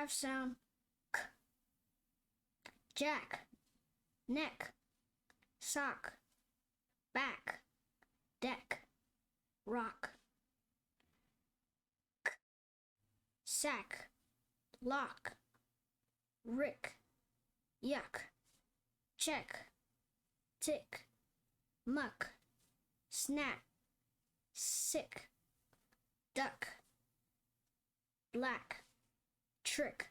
Digraph Sound K. Jack, neck, sock, back, deck, rock. K. Sack, lock, rick, yuck, check, tick, muck, snap, sick, duck, black, trick,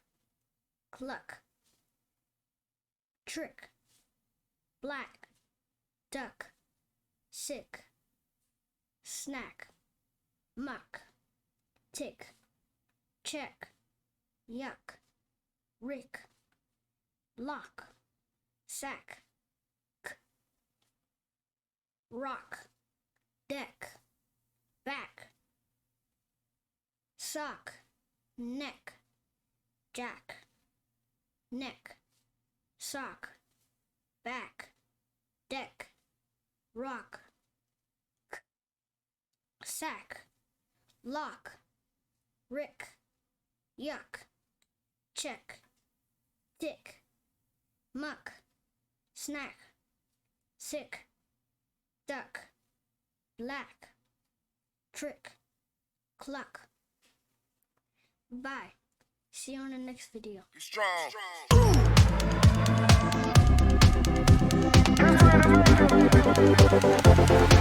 cluck, trick, black, duck, sick, snack, muck, tick, check, yuck, rick, lock, sack, k, rock, deck, back, sock, neck, jack, neck, sock, back, deck, rock, k, sack, lock, rick, yuck, check, tick, muck, snack, sick, duck, black, trick, cluck. Bye. See you on the next video. Be strong. Be strong.